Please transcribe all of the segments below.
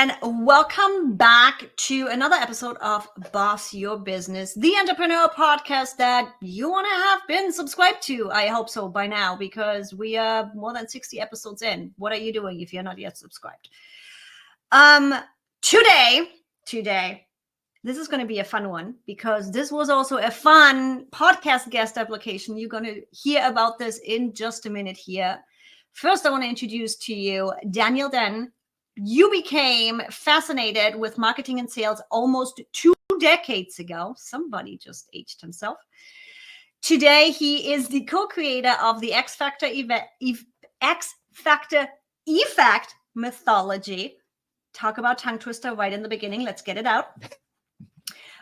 and welcome back to another episode of Boss Your Business, the entrepreneurial podcast that you want to have been subscribed to. I hope so by now, because we are more than 60 episodes in. What are you doing if you're not yet subscribed? Today, this is going to be a fun one, because this was also a fun podcast guest application. You're going to hear about this in just a minute here. First, I want to introduce to you Daniel Den. You became fascinated with marketing and sales almost 2 decades ago. Somebody just aged himself. Today, he is the co-creator of the X Factor Effect mythology. Talk about tongue twister right in the beginning. Let's get it out.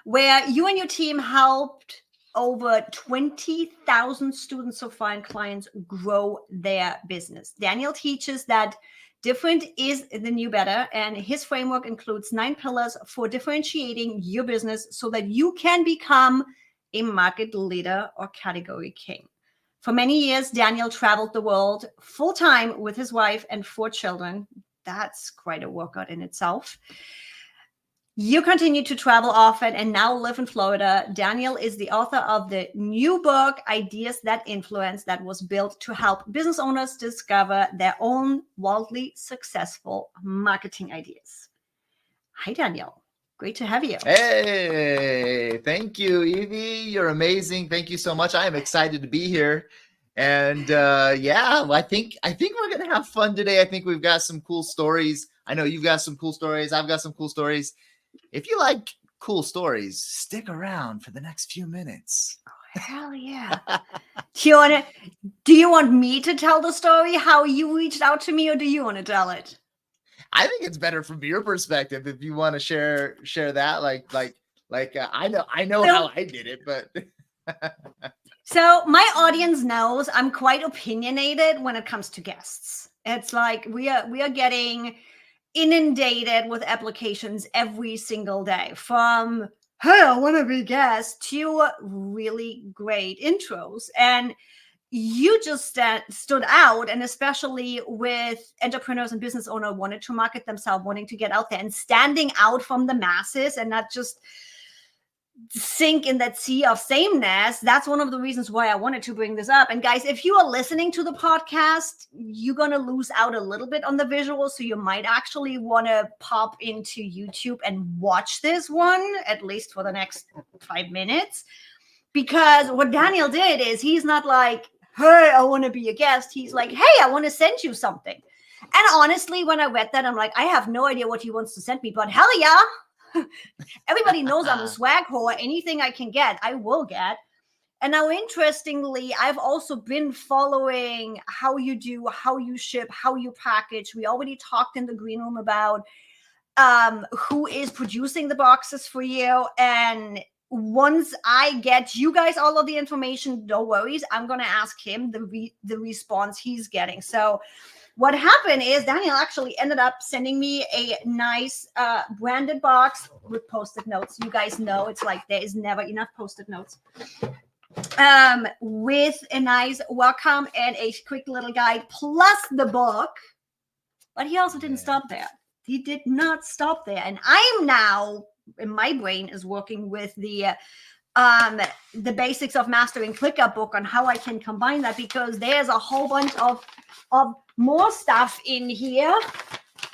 Where you and your team helped over 20,000 students so far and clients grow their business. Daniel teaches that different is the new better, and his framework includes 9 pillars for differentiating your business so that you can become a market leader or category king. For many years, Daniel traveled the world full-time with his wife and 4 children. That's quite a workout in itself. You continue to travel often and now live in Florida. Daniel is the author of the new book, Ideas That Influence, that was built to help business owners discover their own wildly successful marketing ideas. Hi, Daniel. Great to have you. Hey, thank you, Evie. You're amazing. Thank you so much. I am excited to be here. And I think we're going to have fun today. I think we've got some cool stories. I know you've got some cool stories. I've got some cool stories. If you like cool stories, stick around for the next few minutes. Oh, hell yeah. Do you want me to tell the story, how you reached out to me, or do you want to tell it? I think it's better from your perspective if you want to share that. I know how I did it, but So my audience knows I'm quite opinionated when it comes to guests. It's like we are getting inundated with applications every single day, from hey, I want to be a guest to really great intros. And you just stood out, and especially with entrepreneurs and business owners wanting to market themselves, wanting to get out there and standing out from the masses and not just sink in that sea of sameness. That's one of the reasons why I wanted to bring this up. And guys, if you are listening to the podcast, you're going to lose out a little bit on the visuals. So you might actually want to pop into YouTube and watch this one, at least for the next 5 minutes. Because what Daniel did is, he's not like, hey, I want to be a guest. He's like, hey, I want to send you something. And honestly, when I read that, I'm like, I have no idea what he wants to send me, but hell yeah. Everybody knows I'm a swag whore. Anything I can get, I will get. And now, interestingly, I've also been following how you do, how you ship, how you package. We already talked in the green room about who is producing the boxes for you. And once I get you guys all of the information, no worries, I'm going to ask him the response he's getting. So what happened is Daniel actually ended up sending me a nice branded box with Post-it notes. You guys know it's like there is never enough Post-it notes. With a nice welcome and a quick little guide, plus the book. But he also didn't stop there. He did not stop there. And I am now, in my brain, is working with the basics of mastering ClickUp book on how I can combine that, because there's a whole bunch of more stuff in here,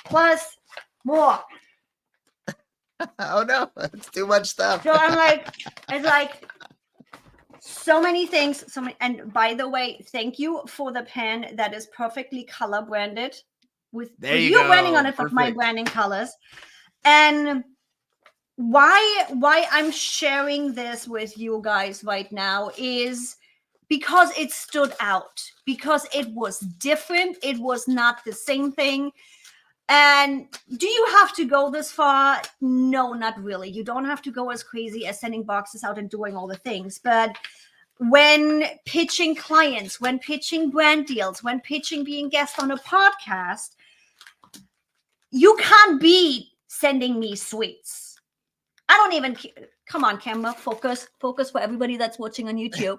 plus more. Oh no, it's too much stuff. So I'm like, it's like so many things. And by the way, thank you for the pen that is perfectly color branded with you branding on it, with my branding colors. And why I'm sharing this with you guys right now is because it stood out, because it was different. It was not the same thing. And do you have to go this far? No, not really. You don't have to go as crazy as sending boxes out and doing all the things. But when pitching clients, when pitching brand deals, when pitching being guest on a podcast, you can't be sending me sweets. I don't even, come on, camera, focus for everybody that's watching on YouTube.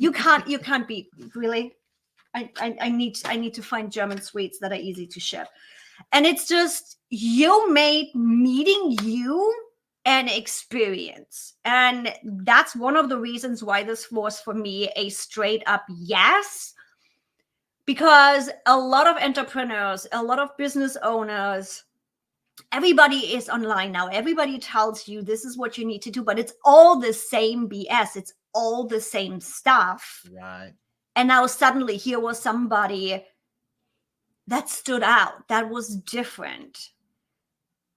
You can't be, really. I need to find German sweets that are easy to ship. And it's just, you made meeting you an experience. And that's one of the reasons why this was for me a straight up yes. Because a lot of entrepreneurs, a lot of business owners, everybody is online now. Everybody tells you this is what you need to do, but it's all the same BS. It's all the same stuff. Right. And now suddenly here was somebody that stood out, that was different.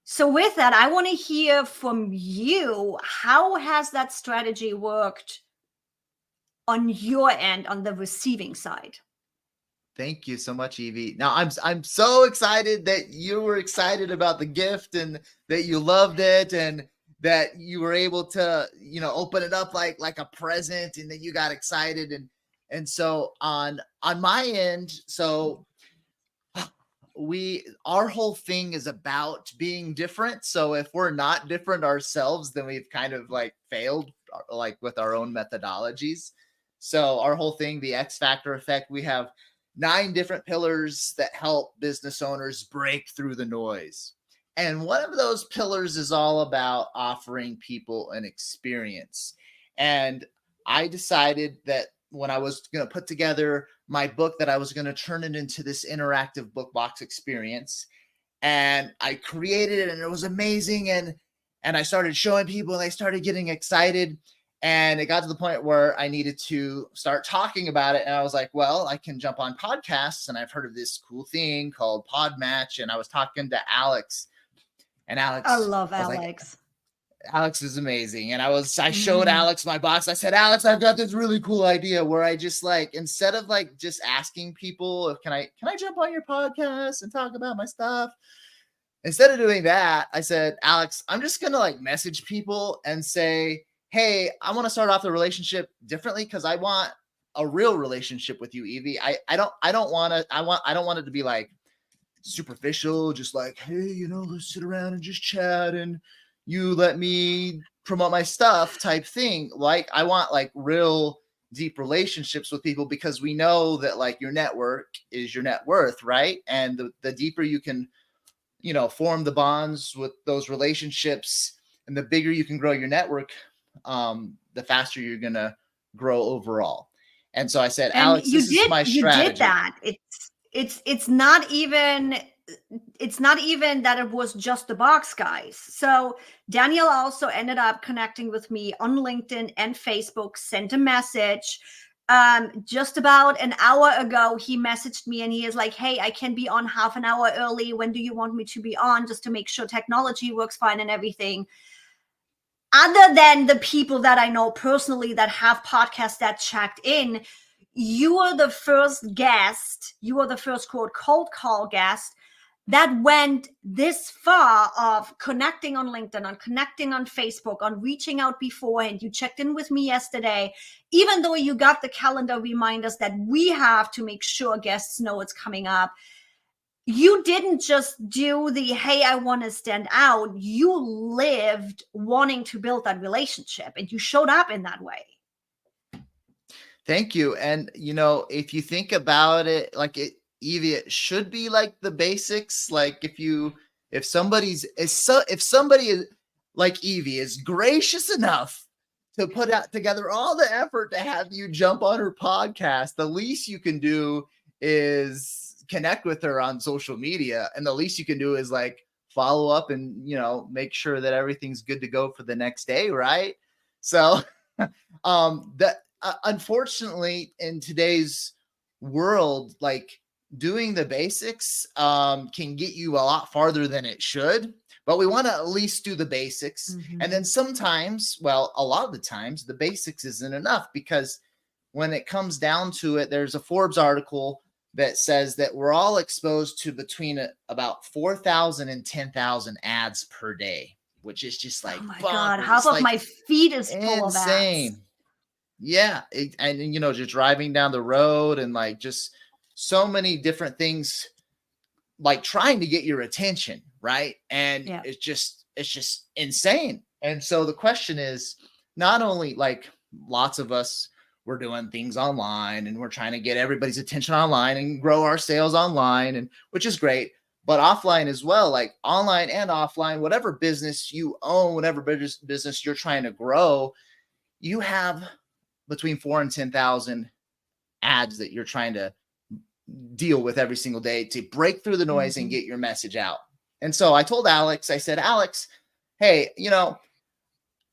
So with that, I want to hear from you. How has that strategy worked on your end, on the receiving side? Thank you so much, Evie. Now I'm so excited that you were excited about the gift and that you loved it and that you were able to, open it up like a present and that you got excited. And so on my end, so our whole thing is about being different. So if we're not different ourselves, then we've kind of like failed like with our own methodologies. So our whole thing, the X Factor effect, we have 9 different pillars that help business owners break through the noise. And one of those pillars is all about offering people an experience. And I decided that when I was going to put together my book, that I was going to turn it into this interactive book box experience. And I created it and it was amazing. And I started showing people and they started getting excited. And it got to the point where I needed to start talking about it. And I was like, well, I can jump on podcasts. And I've heard of this cool thing called Podmatch. And I was talking to Alex. And Alex, I love Alex. Like, Alex is amazing. And I showed Alex my box. I said, Alex, I've got this really cool idea where I just like, instead of like just asking people, can I jump on your podcast and talk about my stuff? Instead of doing that, I said, Alex, I'm just going to like message people and say, hey, I want to start off the relationship differently because I want a real relationship with you, Evie. I don't want it to be like superficial, just like, hey, let's sit around and just chat and you let me promote my stuff type thing. Like I want like real deep relationships with people because we know that like your network is your net worth, right? And the deeper you can, form the bonds with those relationships and the bigger you can grow your network, the faster you're going to grow overall. And so I said, and Alex, this is my strategy. You did that. It's not even that it was just the box, guys. So Daniel also ended up connecting with me on LinkedIn and Facebook, sent a message. Just about an hour ago, he messaged me and he is like, hey, I can be on half an hour early. When do you want me to be on? Just to make sure technology works fine and everything. Other than the people that I know personally that have podcasts that checked in, you were the first guest, you were the first quote cold call guest that went this far of connecting on LinkedIn, on connecting on Facebook, on reaching out beforehand. You checked in with me yesterday, even though you got the calendar reminders that we have to make sure guests know it's coming up. You didn't just do the, hey, I want to stand out. You lived wanting to build that relationship and you showed up in that way. Thank you. And, if you think about it, like Evie, it should be like the basics. Like if somebody is like Evie is gracious enough to put out together all the effort to have you jump on her podcast, the least you can do is connect with her on social media. And the least you can do is like follow up and, make sure that everything's good to go for the next day. Right. So, unfortunately in today's world, like doing the basics, can get you a lot farther than it should, but we want to at least do the basics. Mm-hmm. And then sometimes, well, a lot of the times the basics isn't enough because when it comes down to it, there's a Forbes article that says that we're all exposed to between about 4,000 and 10,000 ads per day, which is just like, oh my God, half of my feed is full of ads. Yeah. And just driving down the road and like just so many different things, like trying to get your attention. Right. And it's just insane. And so the question is not only like lots of us, we're doing things online and we're trying to get everybody's attention online and grow our sales online, and which is great. but offline as well, like online and offline, whatever business you own, whatever business you're trying to grow, you have between 4 and 10,000 ads that you're trying to deal with every single day to break through the noise and get your message out. And so I told Alex, I said, Alex, hey,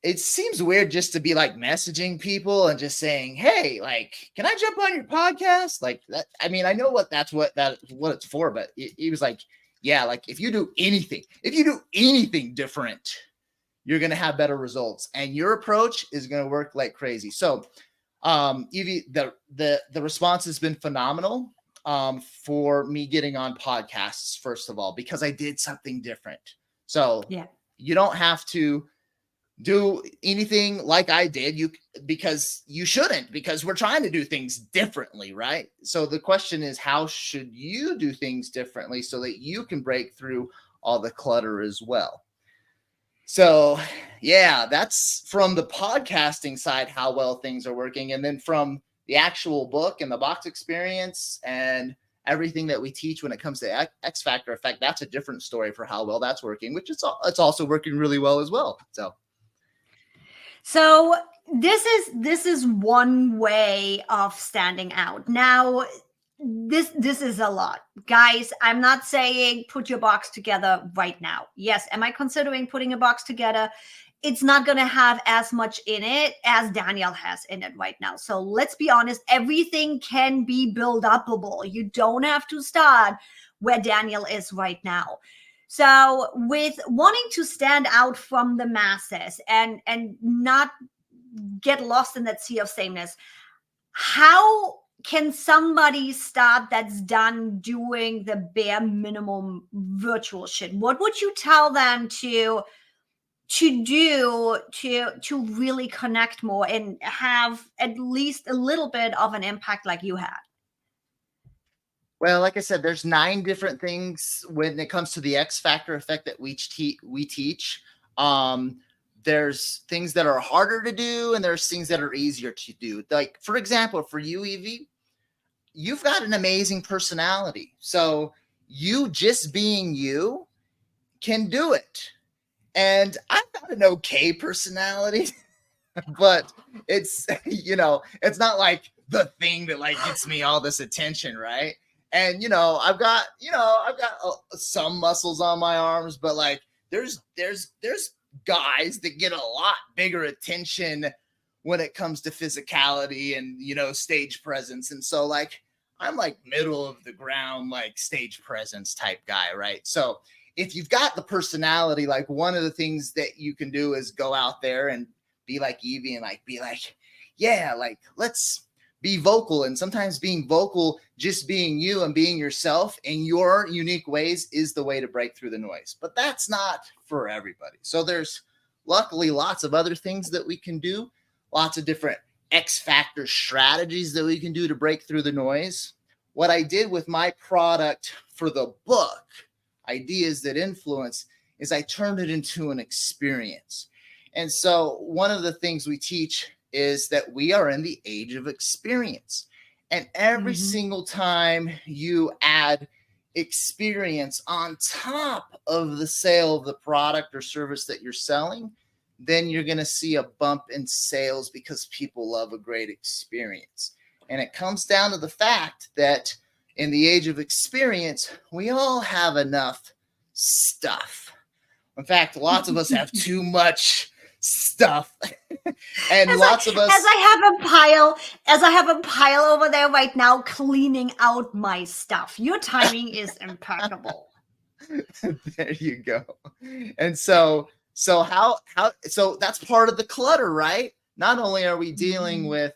it seems weird just to be like messaging people and just saying, hey, like, can I jump on your podcast? Like that. I mean, I know what it's for, but he was like, yeah, like if you do anything different, you're going to have better results and your approach is going to work like crazy. So, Evie, the response has been phenomenal, for me getting on podcasts, first of all, because I did something different. So you don't have to do anything like I did, because you shouldn't, because we're trying to do things differently, right? So the question is, how should you do things differently so that you can break through all the clutter as well? So yeah, that's from the podcasting side, how well things are working. And then from the actual book and the box experience and everything that we teach when it comes to X Factor effect, that's a different story for how well that's working, which it's also working really well as well. So this is one way of standing out. Now, this is a lot, guys. I'm not saying put your box together right now. Yes, am I considering putting a box together? It's not going to have as much in it as Daniel has in it right now. So let's be honest, everything can be build upable. You don't have to start where Daniel is right now. So with wanting to stand out from the masses and not get lost in that sea of sameness, how can somebody start that's done doing the bare minimum virtual shit? What would you tell them to do to really connect more and have at least a little bit of an impact like you had? Well, like I said, there's 9 different things when it comes to the X Factor effect that we teach. There's things that are harder to do and there's things that are easier to do. Like, for example, for you, Evie, you've got an amazing personality. So you just being you can do it. And I've got an okay personality, but it's, it's not like the thing that like gets me all this attention, right? And I've got some muscles on my arms, but like there's guys that get a lot bigger attention when it comes to physicality and stage presence. And so like I'm like middle of the ground, like stage presence type guy, right? So if you've got the personality, like one of the things that you can do is go out there and be like Evie and like be like, yeah, like let's be vocal. And sometimes being vocal, just being you and being yourself in your unique ways is the way to break through the noise. But that's not for everybody. So there's luckily lots of other things that we can do, lots of different X Factor strategies that we can do to break through the noise. What I did with my product for the book, Ideas That Influence, is I turned it into an experience. And so one of the things we teach is that we are in the age of experience. And every single time you add experience on top of the sale of the product or service that you're selling, then you're going to see a bump in sales because people love a great experience. And it comes down to the fact that in the age of experience, we all have enough stuff. In fact, lots of us have too much stuff. And lots of us, as I have a pile over there right now cleaning out my stuff. Your timing is impeccable. There you go. And so that's part of the clutter, right? Not only are we dealing with,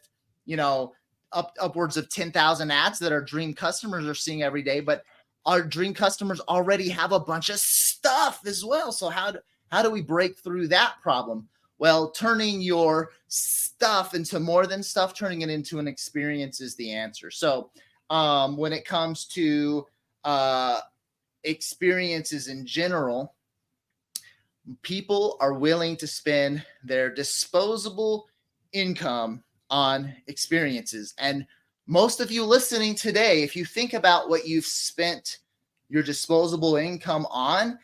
upwards of 10,000 ads that our dream customers are seeing every day, but our dream customers already have a bunch of stuff as well. So how do we break through that problem? Well, turning your stuff into more than stuff, turning it into an experience is the answer. So when it comes to experiences in general, people are willing to spend their disposable income on experiences. And most of you listening today, if you think about what you've spent your disposable income on,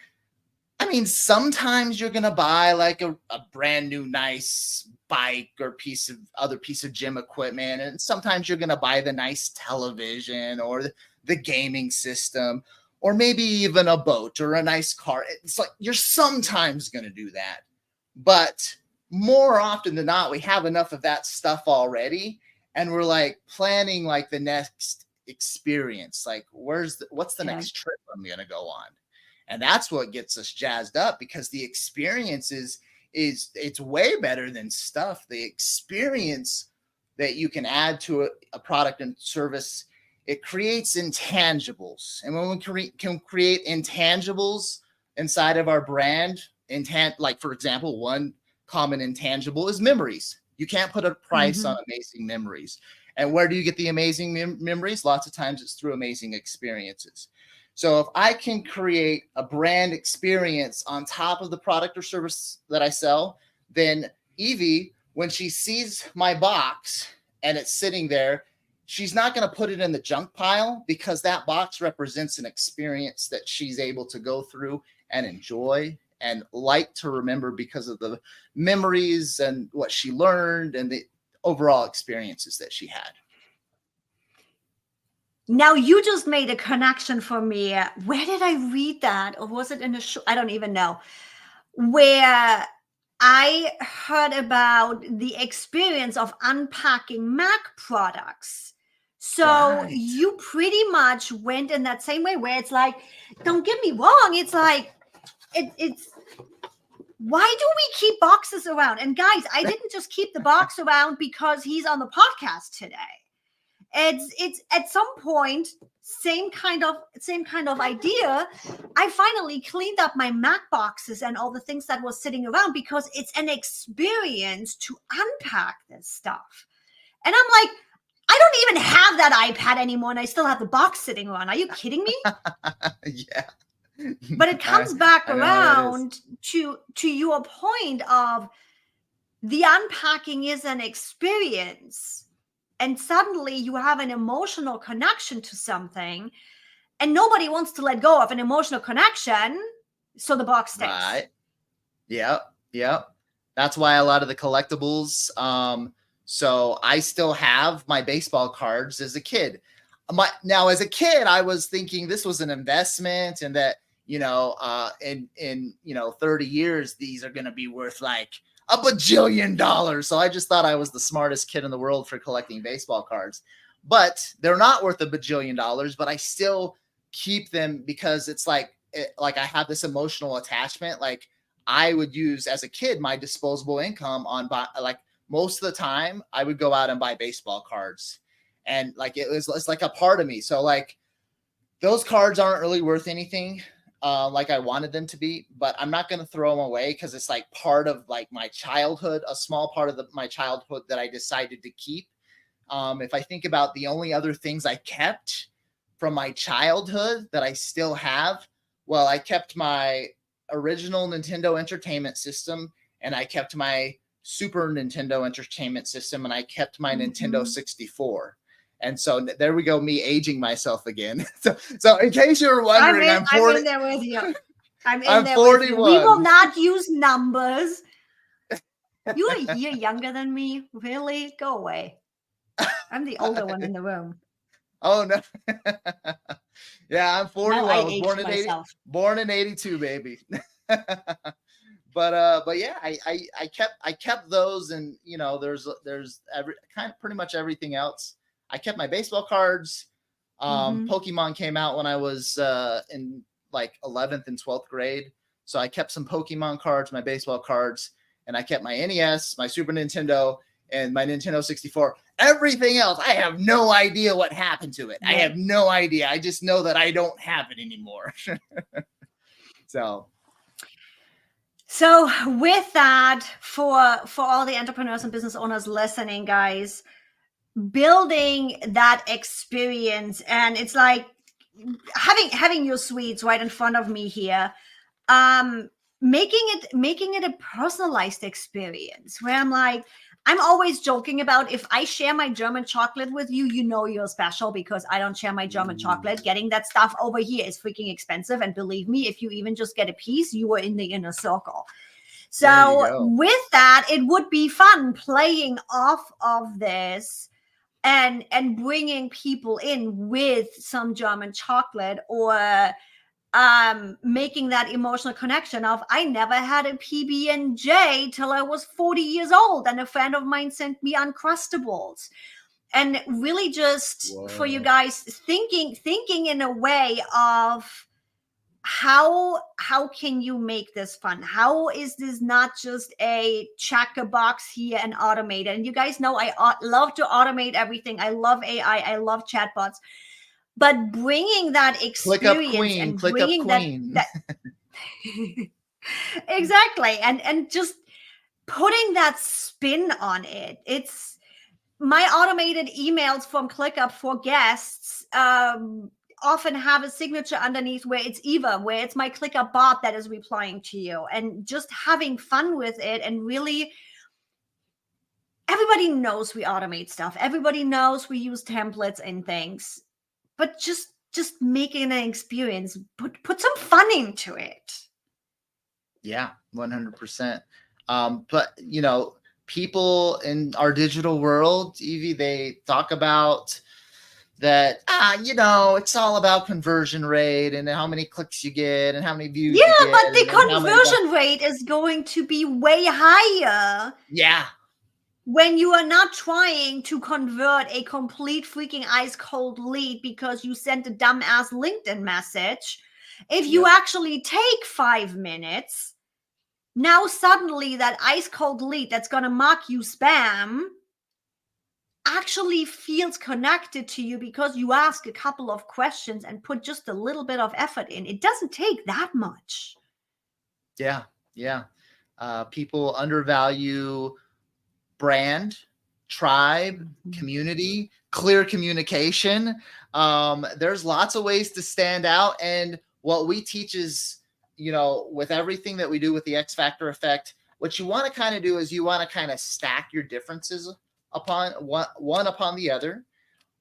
I mean, sometimes you're going to buy like a brand new nice bike or piece of gym equipment. And sometimes you're going to buy the nice television or the gaming system, or maybe even a boat or a nice car. It's like you're sometimes going to do that. But more often than not, we have enough of that stuff already. And we're like planning like the next experience. Like what's the next trip I'm going to go on? And that's what gets us jazzed up, because the experience is it's way better than stuff. The experience that you can add to a product and service, it creates intangibles. And when we can create intangibles inside of our brand, like for example, one common intangible is memories. You can't put a price on amazing memories. And where do you get the amazing memories? Lots of times it's through amazing experiences. So if I can create a brand experience on top of the product or service that I sell, then Evie, when she sees my box and it's sitting there, she's not going to put it in the junk pile, because that box represents an experience that she's able to go through and enjoy and like to remember because of the memories and what she learned and the overall experiences that she had. Now you just made a connection for me. Where did I read that? Or was it in a show? I don't even know. Where I heard about the experience of unpacking Mac products. So you pretty much went in that same way, where it's like, don't get me wrong, it's like, it's why do we keep boxes around? And guys, I didn't just keep the box around because he's on the podcast today. It's at some point, same kind of idea. I finally cleaned up my Mac boxes and all the things that was sitting around, because it's an experience to unpack this stuff. And I'm like, I don't even have that iPad anymore, and I still have the box sitting around. Are you kidding me? Yeah. But it comes back around to your point of the unpacking is an experience. And suddenly you have an emotional connection to something, and nobody wants to let go of an emotional connection. So the box stays. Right. Yep. That's why a lot of the collectibles. So I still have my baseball cards as a kid. Now as a kid, I was thinking this was an investment, and that, in 30 years, these are going to be worth like $1 bajillion. So I just thought I was the smartest kid in the world for collecting baseball cards, but they're not worth $1 bajillion. But I still keep them because it's like I have this emotional attachment. Like I would use as a kid my disposable income on like most of the time I would go out and buy baseball cards, and like it's like a part of me. So like those cards aren't really worth anything. Like I wanted them to be, but I'm not going to throw them away, because it's like part of like my childhood, a small part of my childhood that I decided to keep. If I think about the only other things I kept from my childhood that I still have, well, I kept my original Nintendo Entertainment System, and I kept my Super Nintendo Entertainment System, and I kept my Nintendo 64. And so there we go, me aging myself again. So in case you were wondering, I'm 40. I'm in there with you. I'm 41. With you. We will not use numbers. You're a year younger than me. Really? Go away. I'm the older one in the room. Oh no. Yeah, I'm 41. I was born in 82, baby. But yeah, I kept those, and there's pretty much everything else. I kept my baseball cards. Pokemon came out when I was in like 11th and 12th grade. So I kept some Pokemon cards, my baseball cards, and I kept my NES, my Super Nintendo, and my Nintendo 64. Everything else, I have no idea what happened to it. Yeah. I have no idea. I just know that I don't have it anymore. So with that, for all the entrepreneurs and business owners listening, guys, building that experience, and it's like having your sweets right in front of me here, making it a personalized experience where I'm like, I'm always joking about, if I share my German chocolate with you, you know you're special, because I don't share my German chocolate. Getting that stuff over here is freaking expensive. And believe me, if you even just get a piece, you are in the inner circle. There you So go. with that, it would be fun playing off of this and bringing people in with some German chocolate, or making that emotional connection of, I never had a PB&J till I was 40 years old, and a friend of mine sent me Uncrustables. And really just for you guys thinking in a way of, how can you make this fun? How is this not just a check a box here and automate it? And you guys know I love to automate everything. I love AI. I love chatbots. But bringing that experience and bringing that exactly, and just putting that spin on it. It's my automated emails from ClickUp for guests often have a signature underneath where it's Eva, where it's my ClickUp bot that is replying to you, and just having fun with it. And really, everybody knows we automate stuff. Everybody knows we use templates and things, but just making an experience, put some fun into it. Yeah, 100%. But you know, people in our digital world, Evie, they talk about that, you know, it's all about conversion rate and how many clicks you get and how many views you get. But the conversion rate is going to be way higher. Yeah. When you are not trying to convert a complete freaking ice cold lead because you sent a dumbass LinkedIn message. If you actually take 5 minutes, now suddenly that ice cold lead that's going to mark you spam actually feels connected to you, because you ask a couple of questions and put just a little bit of effort in. It doesn't take that much. Yeah. People undervalue brand, tribe, community, clear communication. There's lots of ways to stand out. And what we teach is, you know, with everything that we do with the X Factor effect, what you want to kind of do is you want to kind of stack your differences upon one upon the other,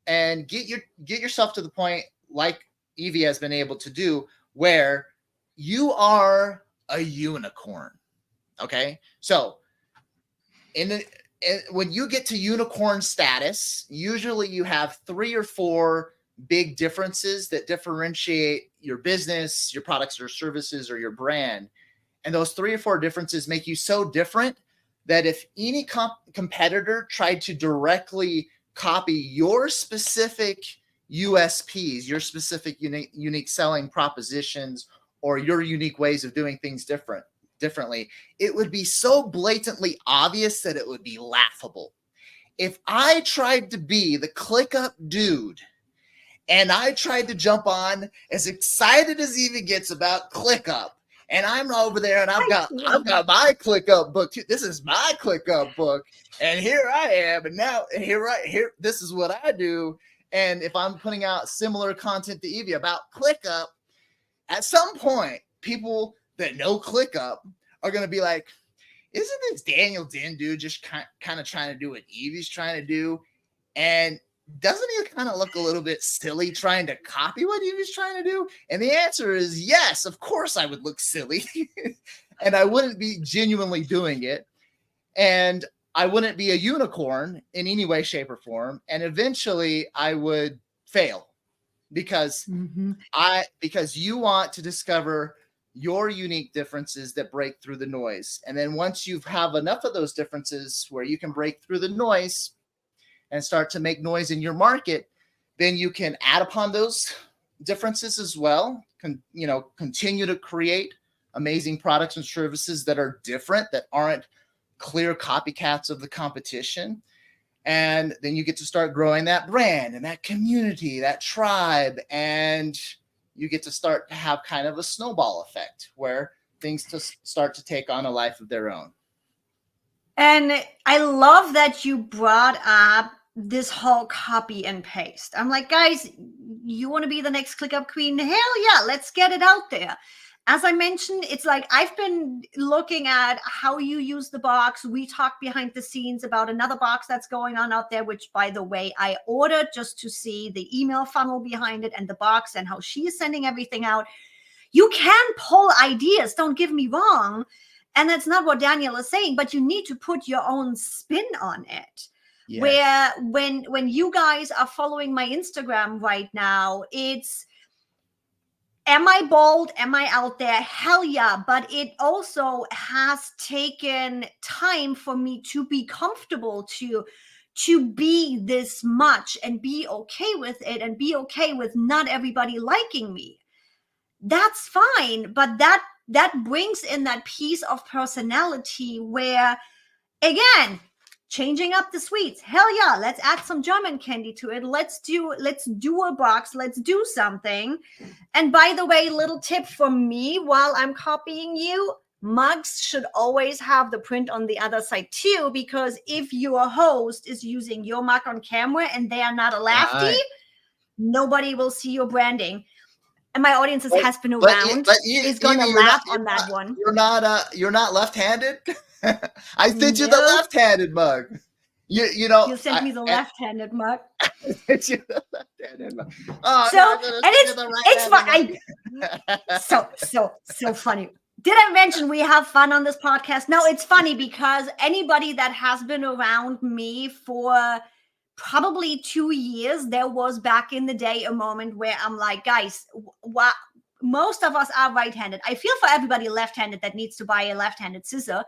and get yourself to the point, like Evie has been able to do, where you are a unicorn. Okay. So when you get to unicorn status, usually you have 3 or 4 big differences that differentiate your business, your products or services, or your brand. And those 3 or 4 differences make you so different that if any competitor tried to directly copy your specific USPs, your specific unique selling propositions, or your unique ways of doing things differently, it would be so blatantly obvious that it would be laughable. If I tried to be the ClickUp dude and I tried to jump on as excited as Eva gets about ClickUp, and I'm over there and I've got my ClickUp book too. This is my ClickUp book, and here I am, and now here this is what I do. And if I'm putting out similar content to Evie about ClickUp, at some point, people that know ClickUp are going to be like, isn't this Daniel Din dude just kind of trying to do what Evie's trying to do? And doesn't he kind of look a little bit silly trying to copy what Evie's trying to do? And the answer is yes, of course I would look silly. And I wouldn't be genuinely doing it. And I wouldn't be a unicorn in any way, shape, or form. And eventually I would fail because you want to discover your unique differences that break through the noise. And then once you have enough of those differences where you can break through the noise and start to make noise in your market, then you can add upon those differences as well. Continue to create amazing products and services that are different, that aren't clear copycats of the competition. And then you get to start growing that brand and that community, that tribe, and you get to start to have kind of a snowball effect where things just start to take on a life of their own. And I love that you brought up this whole copy and paste. I'm like, guys, you want to be the next ClickUp queen? Hell yeah, let's get it out there. as I mentioned, it's like I've been looking at how you use the box. We talked behind the scenes about another box that's going on out there, which, by the way, I ordered just to see the email funnel behind it and the box and how she is sending everything out. You can pull ideas, don't get me wrong. And that's not what Daniel is saying, but you need to put your own spin on it. Yes. Where when you guys are following my Instagram right now, it's, am I bold? Am I out there? Hell yeah. But it also has taken time for me to be comfortable to be this much and be okay with it and be okay with not everybody liking me. That's fine. But that brings in that piece of personality where, again, changing up the sweets. Hell yeah, let's add some German candy to it. Let's do a box. Let's do something. And by the way, little tip from me while I'm copying you, mugs should always have the print on the other side too, because if your host is using your mug on camera and they are not a lefty, nobody will see your branding. And my audience has been around is going to laugh on that one. You're not left-handed. I sent you the left-handed mug. You sent me the left-handed mug. I sent you the left-handed mug. Oh, so and it's fun. So funny. Did I mention we have fun on this podcast? No, it's funny because anybody that has been around me for probably 2 years, there was back in the day a moment where I'm like, guys, what? Most of us are right-handed. I feel for everybody left-handed that needs to buy a left-handed scissor.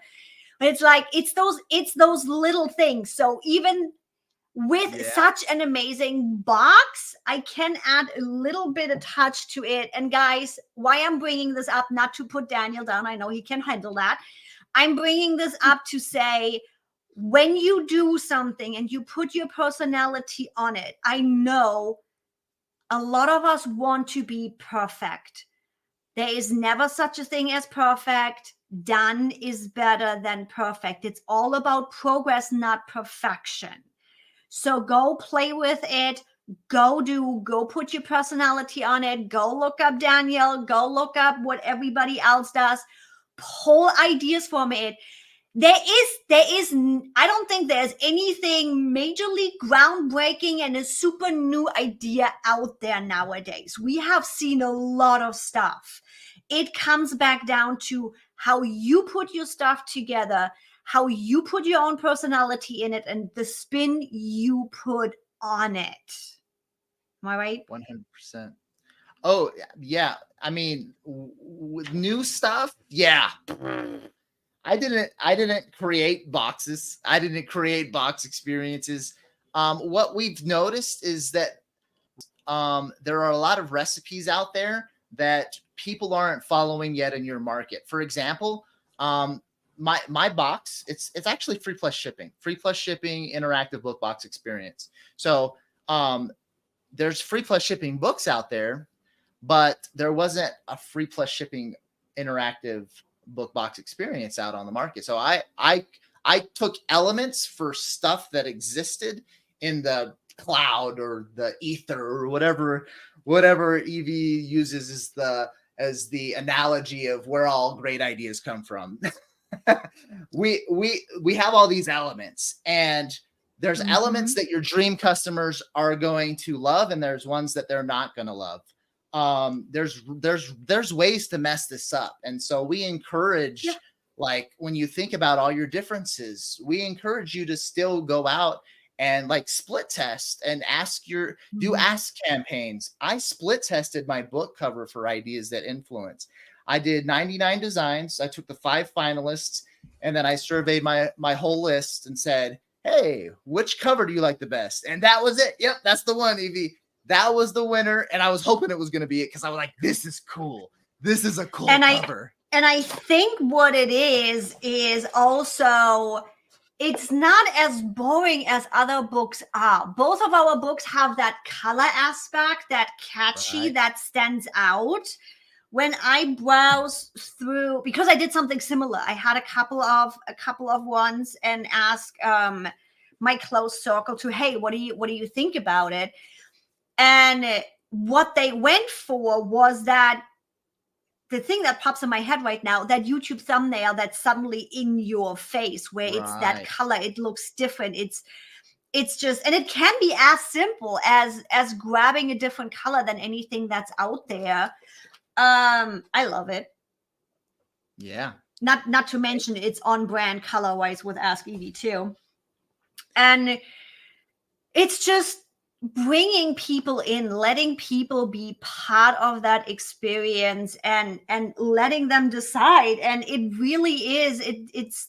But it's like, it's those little things. So even with such an amazing box, I can add a little bit of touch to it. And guys, why I'm bringing this up, not to put Daniel down, I know he can handle that. I'm bringing this up to say, when you do something and you put your personality on it, I know a lot of us want to be perfect. There is never such a thing as perfect. Done is better than perfect. It's all about progress, not perfection. So go play with it. Go put your personality on it. Go look up Daniel. Go look up what everybody else does. Pull ideas from it. There is, I don't think there's anything majorly groundbreaking and a super new idea out there nowadays. We have seen a lot of stuff. It comes back down to how you put your stuff together, how you put your own personality in it, and the spin you put on it. Am I right? 100%. Oh, yeah. I mean, with new stuff, yeah. I didn't create boxes. I didn't create box experiences. What we've noticed is that there are a lot of recipes out there that people aren't following yet in your market. For example, my box, it's actually free plus shipping interactive book box experience. So there's free plus shipping books out there, but there wasn't a free plus shipping interactive book box experience out on the market. So I took elements for stuff that existed in the cloud or the ether or whatever Evie uses as the analogy of where all great ideas come from. we have all these elements, and there's elements that your dream customers are going to love, and there's ones that they're not going to love. There's ways to mess this up. And so we encourage, like, when you think about all your differences, we encourage you to still go out and like split test and do ask campaigns. I split tested my book cover for ideas that influence. I did 99 designs. I took the 5 finalists, and then I surveyed my whole list and said, hey, which cover do you like the best? And that was it. Yep, that's the one, Evie. That was the winner, and I was hoping it was going to be it because I was like, this is cool. This is a cool cover. And I think what it is also, it's not as boring as other books are. Both of our books have that color aspect, that catchy, that stands out. When I browse through, because I did something similar, I had a couple of ones and asked my close circle to, hey, what do you think about it? And what they went for was that the thing that pops in my head right now, that YouTube thumbnail that's suddenly in your face, where it's that Right. color, it looks different. It's just, and it can be as simple as grabbing a different color than anything that's out there. I love it. Yeah. Not to mention it's on brand color wise with Ask Evie too. And it's just bringing people in, letting people be part of that experience, and letting them decide. And it really is,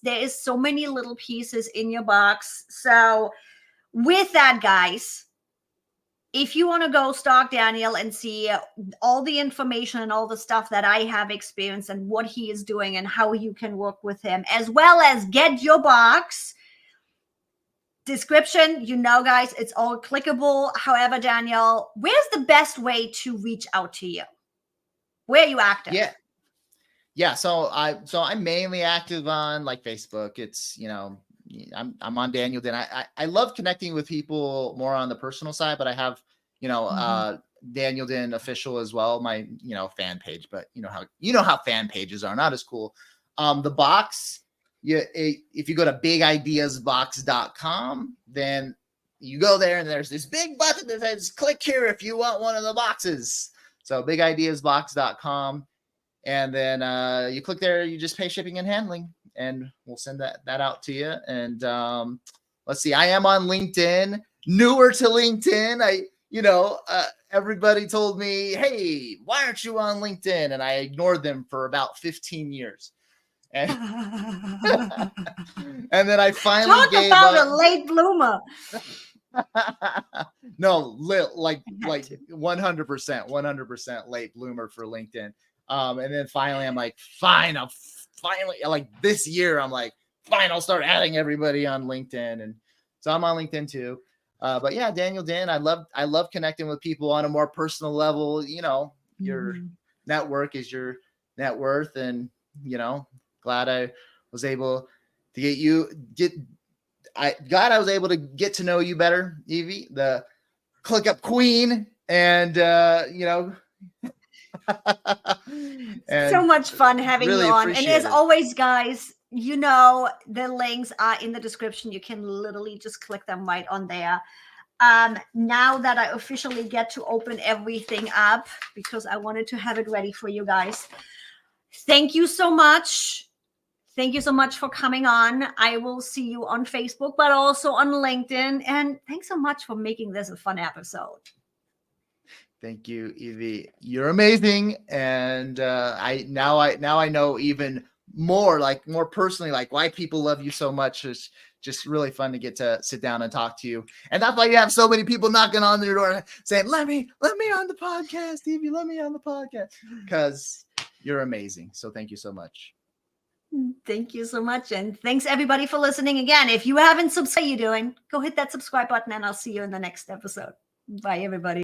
there is so many little pieces in your box. So with that, guys, if you want to go stalk Daniel and see all the information and all the stuff that I have experienced and what he is doing and how you can work with him, as well as get your box, description, guys, it's all clickable. However, Daniel, where's the best way to reach out to you? Where are you active? Yeah. So I'm mainly active on like Facebook. It's, I'm on Daniel Din. I love connecting with people more on the personal side, but I have, Daniel Din official as well, my, fan page, but you know how fan pages are, not as cool. The box, if you go to bigideasbox.com, then you go there and there's this big button that says click here if you want one of the boxes. So bigideasbox.com. And then you click there, you just pay shipping and handling, and we'll send that out to you. And let's see, I am on LinkedIn, newer to LinkedIn. Everybody told me, hey, why aren't you on LinkedIn? And I ignored them for about 15 years. And, and then I finally gave about up. A late bloomer. No, like 100% late bloomer for LinkedIn. And then finally I'm like, fine, I'll finally, like this year, I'm like, fine, I'll start adding everybody on LinkedIn. And so I'm on LinkedIn too. But yeah, Daniel Din, I love connecting with people on a more personal level. Your network is your net worth. And, glad I was able to I was able to get to know you better, Evie, the ClickUp queen. And, and so much fun having really you on. And as always, guys, the links are in the description. You can literally just click them right on there. Now that I officially get to open everything up, because I wanted to have it ready for you guys. Thank you so much. Thank you so much for coming on. I will see you on Facebook, but also on LinkedIn. And thanks so much for making this a fun episode. Thank you, Evie. You're amazing. And I know even more personally, like why people love you so much. It's just really fun to get to sit down and talk to you. And that's why you have so many people knocking on your door saying, let me on the podcast, Evie, let me on the podcast, because you're amazing. So thank you so much. Thank you so much. And thanks everybody for listening. Again, if you haven't subscribed, how you doing? Go hit that subscribe button and I'll see you in the next episode. Bye, everybody.